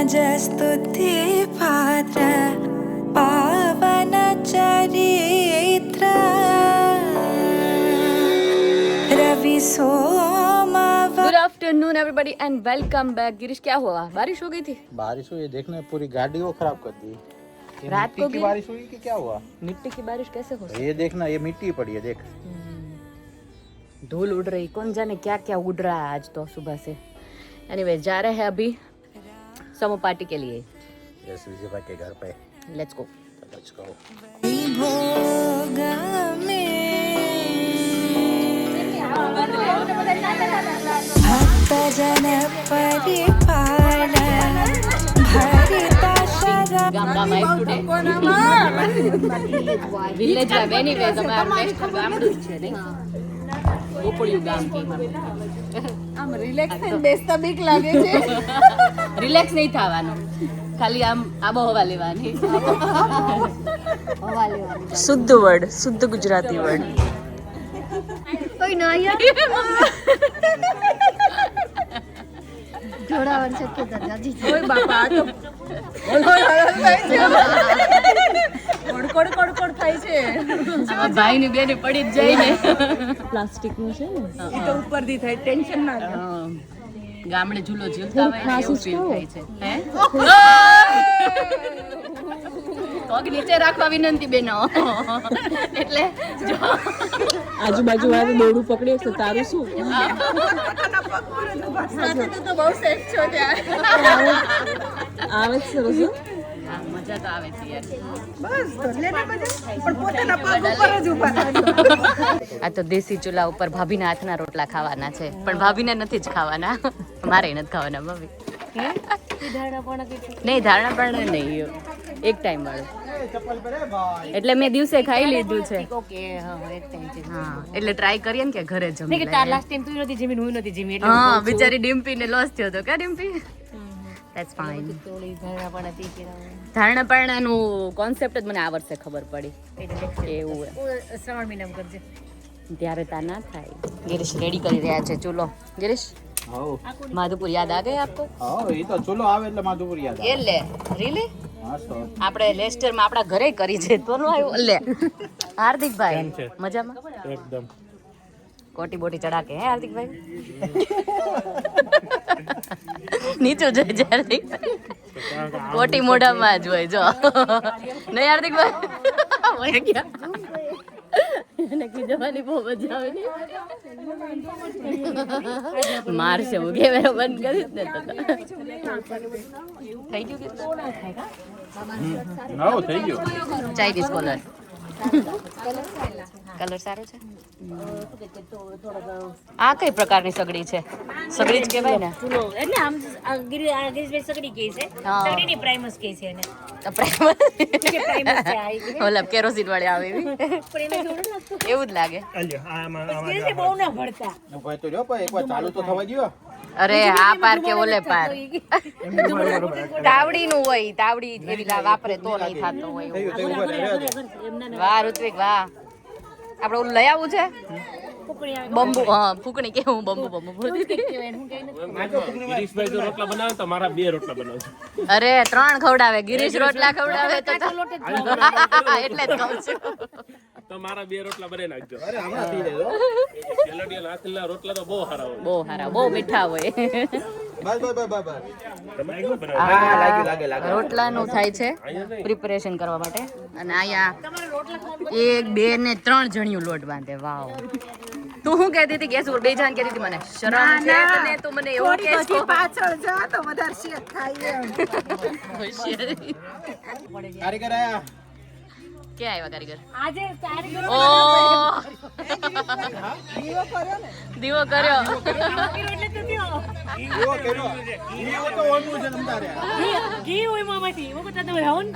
स्तुति पात्र पावन चरित्र रवि सोम। Good afternoon everybody and welcome back. Girish, क्या हुआ? बारिश हो गई थी? बारिश हुई, देखना पूरी गाड़ी को खराब कर दी। रात को की बारिश हुई कि क्या हुआ? मिट्टी की बारिश कैसे हो सकती? ये देखना, ये मिट्टी पड़ी है, देख धूल उड़ रही, कौन जाने क्या क्या उड़ रहा है आज तो सुबह से। एनीवे, जा रहे हैं अभी समो पार्टी के लिए। यस, विजय भाई के घर पे। Let's go. Let's go. भोग में भक्त जन परिपाल भरिता शरण ગામડા wife today village wife anyway તમારું બેસ્ટ ગામડું જ છે નહીં? ગોપળિયું ગામ કે આમ રિલેક્સ થઈને બેસતા બીક લાગે છે. રિલેક્સ નહીં થવાનું, ખાલી આમ આબોહવા લેવાની. શુદ્ધ વર્ડ, શુદ્ધ ગુજરાતી વર્ડ. કોઈ ન જોડાવાની શક્યતા જાજી છે. ઓય બાપા, આ તો કોડ થાય છે. આમાં ભાઈ ની બેને પડી જ જાય ને. પ્લાસ્ટિક નું છે ને, એ તો ઉપરથી થાય, ટેન્શન ના લે. ગામડે ઝૂલો ઝૂલતા હોય ને એવું ફીલ થાય છે. હે પગ નીચે રાખવા વિનંતી બેનો. એટલે જો આજુબાજુ વાળું દોડું પકડ્યું તો તારું શું? સાથે તો બહુ સેફ છો ત્યાં. આવે જ સરસ. મજા તો આવે છે યાર. આ તો દેશી ચૂલા ઉપર ભાભીના હાથના રોટલા ખાવાના છે, પણ ભાભીને નથી જ ખાવાના, મારે નથી ખાવાના ભાભી. નહીં, ધારણા પણ નહીં, એક ટાઈમ વાળું. એટલે મેં દિવસે ખાઈ લીધું છે. હા, એટલે ટ્રાય કરીએ ને કે ઘરે જમી. હા, બિચારી ડિમ્પી ને લોસ થયો હતો. કે ડિમ્પી? That's fine. ધારણાપરણાનું કોન્સેપ્ટ જ મને આ વર્ષે ખબર પડી. એવું શ્રાવણ મહિનામાં કરજે, ત્યારે તા ના થાય. ગિરીશ રેડી કરી રહ્યા છે ચૂલો. ગિરીશ, માધુપુર યાદ આ ગઈ આપકો? હા, એ તો ચૂલો આવે એટલે માધુપુર યાદ આવે. એ લે, રીલી? હા તો આપણે લેસ્ટર માં આપણા ઘરે કરી છે તો નો આવ્યો. લે હાર્દિકભાઈ, મજામાં? એકદમ કોટી બોટી ચડા કે હે હાર્દિકભાઈ? નીચું જોઈ છે હાર્દિકભાઈ, કોટી મોઢામાં જ હોય જો. નહીં હાર્દિકભાઈ? એને કીધવાની બહુ મજા આવે ને. મારશે હું કેમેરો બંધ કરીશ ને તો. થઈ ગયું કે નાઓ થઈ ગયો. Chinese collar. કલર સારો છે. આ કઈ પ્રકારની સગડી છે? સગડી જ કહેવાય ને? એટલે આમ ગિરીશભાઈ સગડી કહે છે, સગડીની પ્રાઇમસ કહે છે એને. ઓલા કેરોસીન વાળી આવે એવી એવું જ લાગે. ગિરીશભાઈ બહુ ના ભળતા. ભાઈ તો જો ભાઈ એકવાર ચાલુ તો થવા દયો. અરે આ પાર કે ઓલે પાર તાવડી નું હોય, તાવડી એવી વાપરે તો નહીં થતો હોય. વાહ ઋત્વિક વાહ. આપણે ઓલું લઈ આવું છે બંબુ. હા, ફૂકણી કેવું બંબુ બંબુ. ગિરીશભાઈ જો રોટલા બનાવે તો મારા 2 રોટલા બનાવજો. અરે 3 ખવડાવે. ગિરીશ રોટલા ખવડાવે તો એટલે જ કહું છું. તો મારા 2 રોટલા બનાવી નાખજો. અરે હમણાં થઈ જાય. કેલોડિયલ હાથના રોટલા તો બહુ સારા હોય. બહુ સારા, બહુ મીઠા હોય. બસ બસ બસ બસ. તમે કેવું બનાવો? લાગે. રોટલાનું થાય છે પ્રિપેરેશન કરવા માટે. અને અહીંયા 1 2 ને 3 જણિયું લોટ બાંધે. વાવ. તું શું કહેતી હતી? ગેસ ઉપર 2 જણ કહેતી હતી મને શરમ છે તને? તું મને એવું કહે છે? પાછળ જા તો વધારે શેક થાય એમ. કારીગર આયા. ક્યાં આવ્યા કારીગર? આજે કારીગરો ઓ દીવો કર્યો. એટલે તો થયો. ઈવો કર્યો. ઈવો તો ઓનું છે નમદારે. ઘી હોય મામાથી वो बता दो राउंड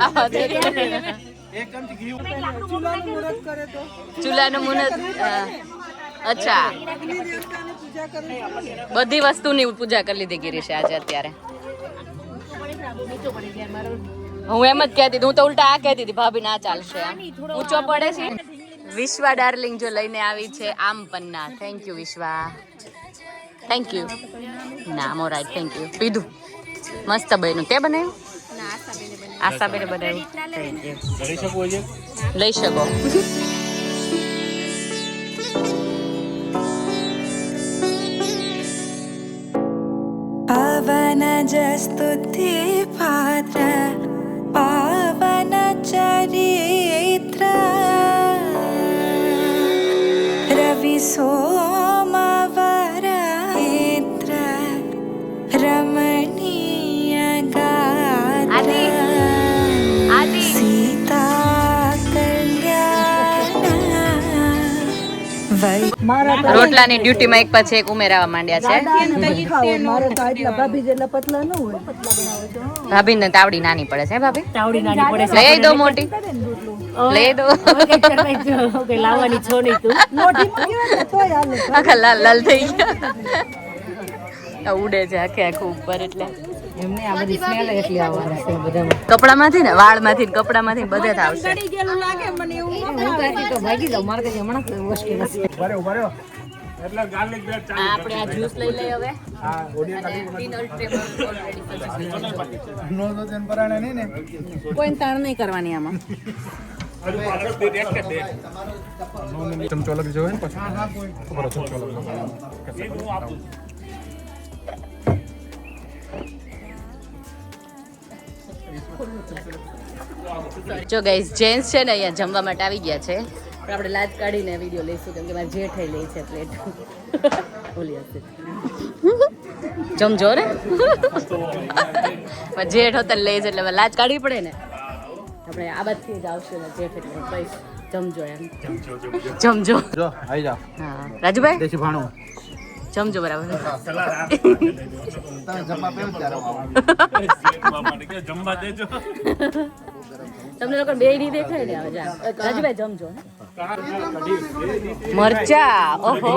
એક ચમચી ઘી ચૂલાનું મુહૂર્ત. અચ્છા, બધી વસ્તુની પૂજા કરી લીધી ગિરીશે આજે અત્યારે. હું એમ જ કહેતી હતી, હું તો ઉલટા આ કહેતી હતી ભાભી ના ચાલશે, ઊંચો પડે છે. વિશ્વા ડાર્લિંગ જો લઈને આવી છે આમ Panna. Thank you Vishwa, thank you. ના ઓલરાઈટ, થેન્ક યુ. પીધું મસ્ત બન્યું. તે બનાવ્યું? આશાબેને બનાવ્યું. લઈ શકું છે? લઈ શકો. पवन जस्तुति पात्र पावन चरित्र रवि सोमवर नेत्र रमणीय गात्र सीता कल्याण वै રોટલાની ડ્યુટીમાં એક પછી એક ઉમેરાવા માંડ્યા છે. ભાભીને તાવડી નાની પડે છે. ભાભી તાવડી નાની પડે છે. લઈ દો મોટી, લઈ દો. ઓકે લાવવાની છો નહીં તું. આખા લાલ લાલ થઈ ગયા. ઉડે છે આખે આખું ઉપર એટલે એમને આ બધી સ્મેલ એટલી આવવાની છે બધામાં. કપડામાંથી ને વાળમાંથી ને કપડામાંથી બધે જ આવશે. હું કાકી તો ભાગી જાઉં મારે કઈ હમણાં મુશ્કેલ હશે. એટલે ગાર્લિક બ્રેડ ચાલુ. આપણે આ જ્યુસ લઈ લઈએ હવે. અને ડિનર ટેબલ ઓલરેડી કોઈ તાણ નહીં કરવાની આમાં. ચમચો લગ જો ને પછી ખબર ચમચો લગ જો ગાઈસ જેન્ટ્સ છે ને અહીંયા જમવા માટે આવી ગયા છે. પણ આપણે લાજ કાઢીને વિડીયો લઈશું કેમ કે મારે જેઠ લઈ છે પ્લેટ ઓલી હશે જમજો ને જેઠ હોતા લઈ છે એટલે લાજ કાઢવી પડે ને. આપણે આ બાજુથી જ આવશે ને જેઠ એટલે બસ જમજો એમ જમજો. જો આવી જા. હા રાજુભાઈ દેશી ભાણું જમજો બરાબર. તમે જમવા પેલું ત્યારે જમવા દેજો. તમને લોકો બે નહીં દેખાય ને હવે જા રાજુભાઈ જમજો. મરચા ઓહો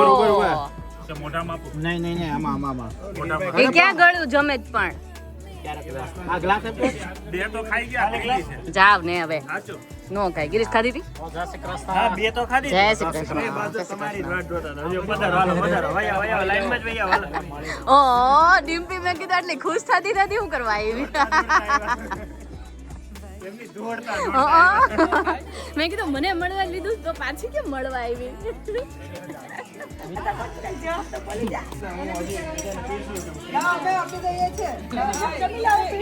મોઢામાં નહીં નહીં નહીં આમાં આમાં એ ક્યાં ગળ્યું જમે જ પણ આ ગ્લાસ આપો. બે તો ખાઈ ગયા. જાવ ને હવે સાચું. નો ખાય. ગિરીશ ખાધી હતી? હા બે તો ખાધી. જય શ્રી કૃષ્ણ. ઓ ડિમ્પી મેં કીધું આટલી ખુશ થતી નથી હું કરવા આવી. મેં કીધું મને મળવા લીધું તો પાછી કેમ મળવા આવી.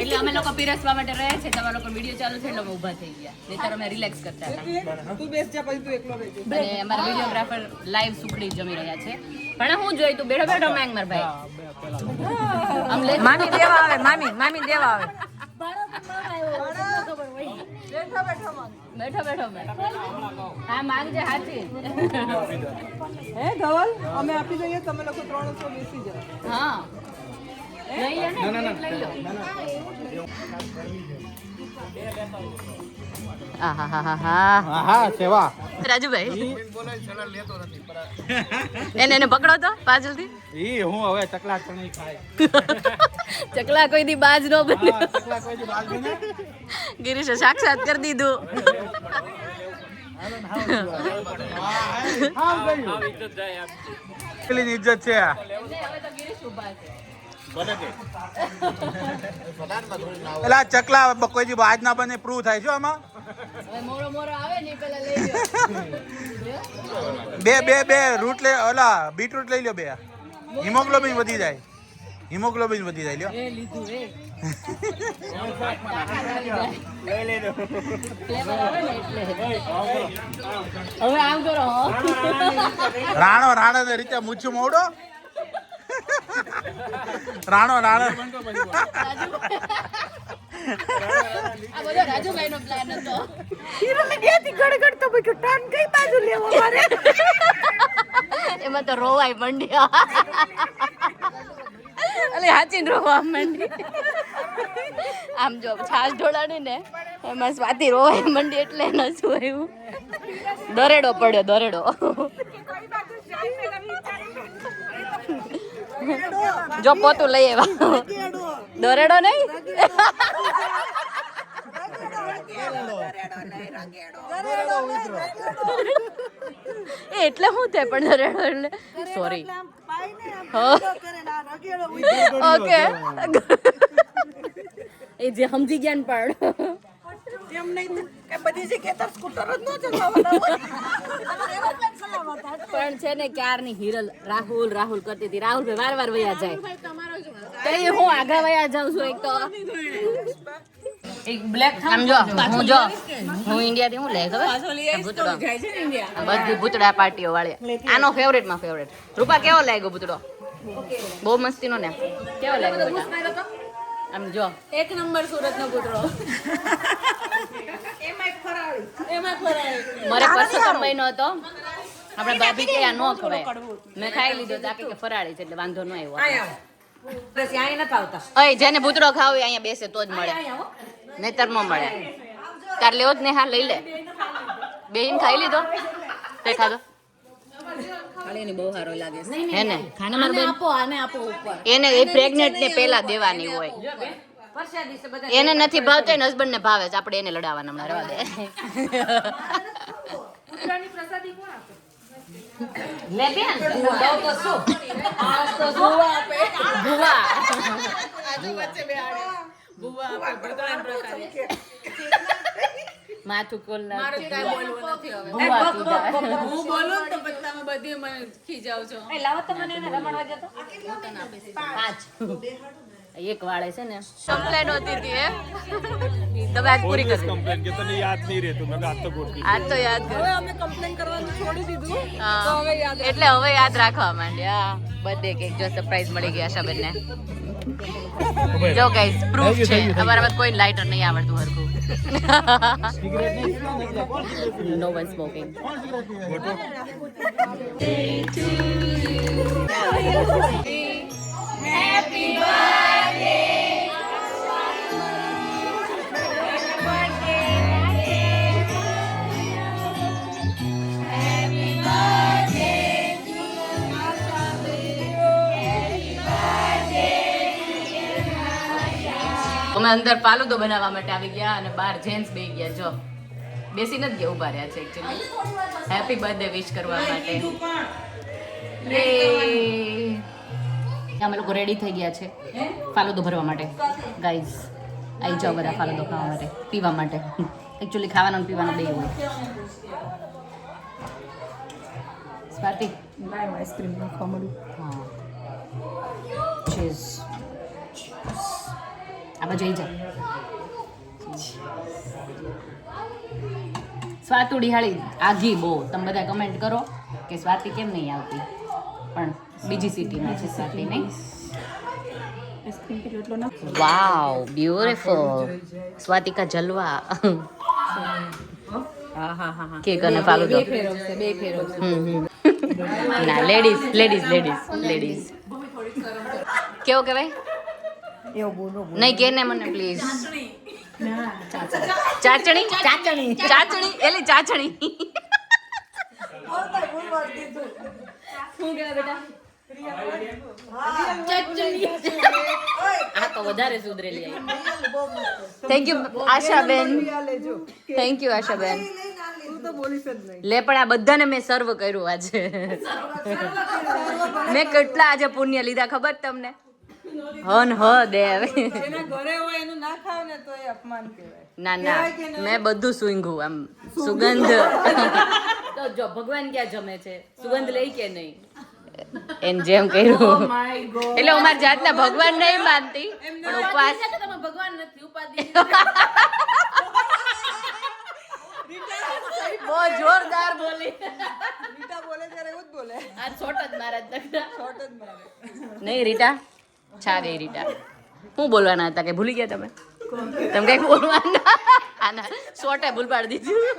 એટલે અમે લોકો પીરસવા માટે રહે છે. તમારા લોકો વિડીયો ચાલુ છે એટલે અમે ઊભા થઈ ગયા. નહીંતર અમે રિલેક્સ કરતા હતા. અને અમારા વિડીયોગ્રાફર લાઈવ સુખડી જમી રહ્યા છે. પણ હું જોઈ તું બેઠો બેઠો માંગ માર ભાઈ. મામી દેવા આવે. મામી દેવા આવે. બેઠો બેઠો હા માંગજે હાચી. હે ધવલ અમે આપી દઈએ તમે લોકો 300 બેસી જાઓ. હા લઈ લે ને લઈ લો. હા સેવા રાજુભાઈ એને પકડો તો પાછળથી. ઈ હું હવે ચકલા ચણી ખાય. ચકલા કોઈ દી બાજ નો બને. ચકલા કોઈ દી બાલ બને. ગિરીશે સાક્ષાત કરી દીધું. પેલી ઇજ્જત છે આ. એલા ચકલા કોઈ દી બાજ ના બને પ્રૂવ થાય છે આમાં. મોરો આવે ને પેલા લઈ લો. બે રૂટ લે ઓલા બીટરૂટ લઈ લો બે. હિમોગ્લોબિન વધી જાય. હિમોગ્લોબિન વધી જાય લ્યો. એ લીધું એ હવે આમ કરો. રાણો ને રીતે મૂછું મોડો. રાણો આ બધો રાજુભાઈનો પ્લાન હતો. એમાં તો રોવાય મંડ્યા. અલે હાચીને રોવા મંડી. આમ જો છાશ ઢોળાણી ને એમાં સ્વાતિ રોવાય મંડી એટલે ન જોયું. દરેડો પડ્યો દરેડો. જો પોતું લઈ આવ્યા. દરેડો નહીં એટલે શું થાય પણ દરેડો એટલે સોરી. ઓકે એ જે સમજી ગયા ને પણ એમ નહીં કે બધી જગ્યાએ તો સ્કૂટર જ ન ચલાવવાના હોય. પણ છે ને ક્યારની હિરલ રાહુલ કરતી હતી. રાહુલ ભાઈ વાર વયા જાય તો એ હું આગા વયા જાઉં છું. એક તો એક બ્લેક આમ જો હું ઇન્ડિયા થી હું લે ખબર ભૂતડો બધી ભૂતડા પાર્ટીઓ વાળી આનો ફેવરેટ માં ફેવરેટ. રૂપા કેવો લાગ્યો ભૂતડો? બહુ મસ્તી નો ને કેવો લાગ્યો બેટા? આમ જો એક નંબર સુરત નો ભૂતડો. મારે પરસોત્તમ મહિનો હતો આપણે ભાભી કે આ નો ખવાય મેં ખાઈ લીધો તો કે ફરાળી છે એટલે વાંધો ન આવ્યો. અય જેને ભૂતડો ખાવ અહીંયા બેસે તો જ મળે નહીતર ન મળે. તાર લેવો જ ને હા લઈ લે. બેહીન ખાઈ લીધો તે ખાધો બહુ સારો લાગે હે ને એને એ પ્રેગ્નેન્ટ ને પેલા દેવાની હોય. એને નથી ભાવતો ને હસબન્ડ ને ભાવે છે આપણે એને લડાવવાના હમણાં રહેવા દે. લે બેન માથું કોલ એક વાળે છે ને કમ્પ્લેન હોતી હતી તમે આજ પૂરી કરી કમ્પ્લેન કે તને યાદ નહીં રહેતું મેં આજ તો ગોઠવી આજ તો યાદ હવે અમે કમ્પ્લેન કરવાનું છોડી દીધું તો હવે યાદ એટલે હવે યાદ રાખવા માંડ્યા. બર્થડે કેક જો સરપ્રાઈઝ મળી ગયા આશાબેન ને. જો ગાઈસ પ્રૂફ છે અમારામાં કોઈ લાઇટર નહીં આવડતું હરખું. નો વન સ્મોકિંગ. અમે અંદર ફાલુદો બનાવવા માટે આવી ગયા અને બહાર જેન્ટ્સ બેસી ગયા. જો બેસી નથી ગયા, ઉભા રહ્યા છે એકચ્યુઅલી હેપી બર્થડે વિશ કરવા માટે. અમે લોકો રેડી થઈ ગયા છે ફાલુદો ભરવા માટે. ગાઈઝ આવી જાઓ બધા ફાલુદો ખાવા માટે પીવા માટે. એકચ્યુઅલી ખાવાનો અને પીવાનો બે હોય. સ્વાતિ આઈસ્ક્રીમ ખાવા મળ્યું. હા ચીઝ આમાં જઈ જા. સ્વાતુડી હાળી આઘી બહુ. તમે બધા કમેન્ટ કરો કે સ્વાતિ કેમ નહીં આવતી, પણ બીજી સિટીમાં છે સ્વાતિ નહીં. વાવ બ્યુટીફુલ સ્વાતિકા જલવા. કેક અને ફાલુદો ના લેડીઝ કેવો કહેવાય નહીં કે ને મને પ્લીઝ. ચાચણી એલી ચાચણી શું કહેવાય બેટા? આ તો વધારે સુધરેલી આવી. Thank you Ashaben. Thank you Ashaben. લે પણ આ બધાને મેં સર્વ કર્યું આજે. મેં કેટલા આજે પુણ્ય લીધા ખબર તમને? હન હ દેવ એના ઘરે હોય એનું ના ખાવ ને તો એ અપમાન કહેવાય. ના મેં બધું સૂંઘું આમ સુગંધ. તો જો ભગવાન ક્યાં જમે છે, સુગંધ લઈ કે નહીં એમ જેમ કર્યું. એટલે હું મારી જાતને ભગવાન નહીં માનતી પણ ઉપવાસ ભગવાન નથી ઉપાધિ. બહુ જોરદાર બોલી. રીટા બોલે ત્યારે એવું જ બોલે. આ છોટ જ મારા દગડા શોર્ટ જ મારે. નહીં રીટા છા ગઈ રીટા. શું બોલવાના હતા કે ભૂલી ગયા તમે? તમે કઈ બોલવાના આના શોર્ટે ભૂલ પાડી દીધી.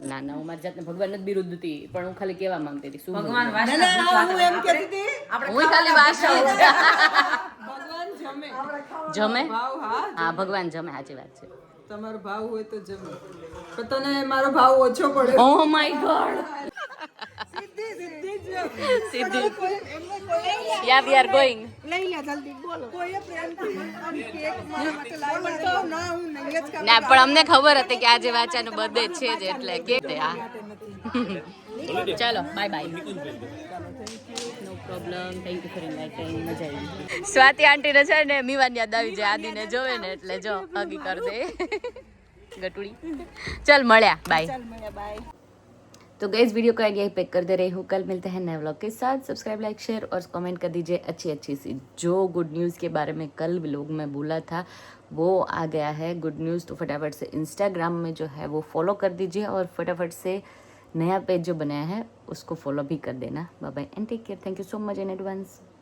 ના હું મારી જાતને ભગવાન નથી બિરુદ્ધતી પણ હું ખાલી કેવા માંગતી હતી શું ભગવાન હું એમ કહેતી હતી હું ખાલી વાસણ ભગવાન જમે. જમે. ભાવ હા હા ભગવાન જમે, સાચી વાત છે. તમારો ભાવ હોય તો જમે. પણ તને મારો ભાવ ઓછો પડે. Oh my God. સીધી યા વી આર ગોઈંગ લઈ લે જલ્દી બોલો કોઈએ પ્રેમથી આમ કેક મારા માટે લાવ્યો તો ના હું નહીં જ કામ ના પણ અમને ખબર હતી કે આજે વાચાનો બર્થડે છે જ એટલે કે તે આ ચાલો bye bye no problem thank you for inviting મજા આવી સ્વાતિ આંટીને છે ને મીવાની યાદ આવી જાય આદિને જોવે ને એટલે જો હગી કર દે ગટુડી चल મળ્યા બાય तो गैस वीडियो को आइए पे कर दे रही हूँ कल मिलते हैं नए व्लॉग के साथ सब्सक्राइब लाइक शेयर और कमेंट कर दीजिए अच्छी सी जो गुड न्यूज़ के बारे में कल व्लॉग में बोला था वो आ गया है गुड न्यूज़ तो फटाफट से इंस्टाग्राम में जो है वो फॉलो कर दीजिए और फटाफट से नया पेज जो बनाया है उसको फॉलो भी कर देना bye bye and take care thank you so much in advance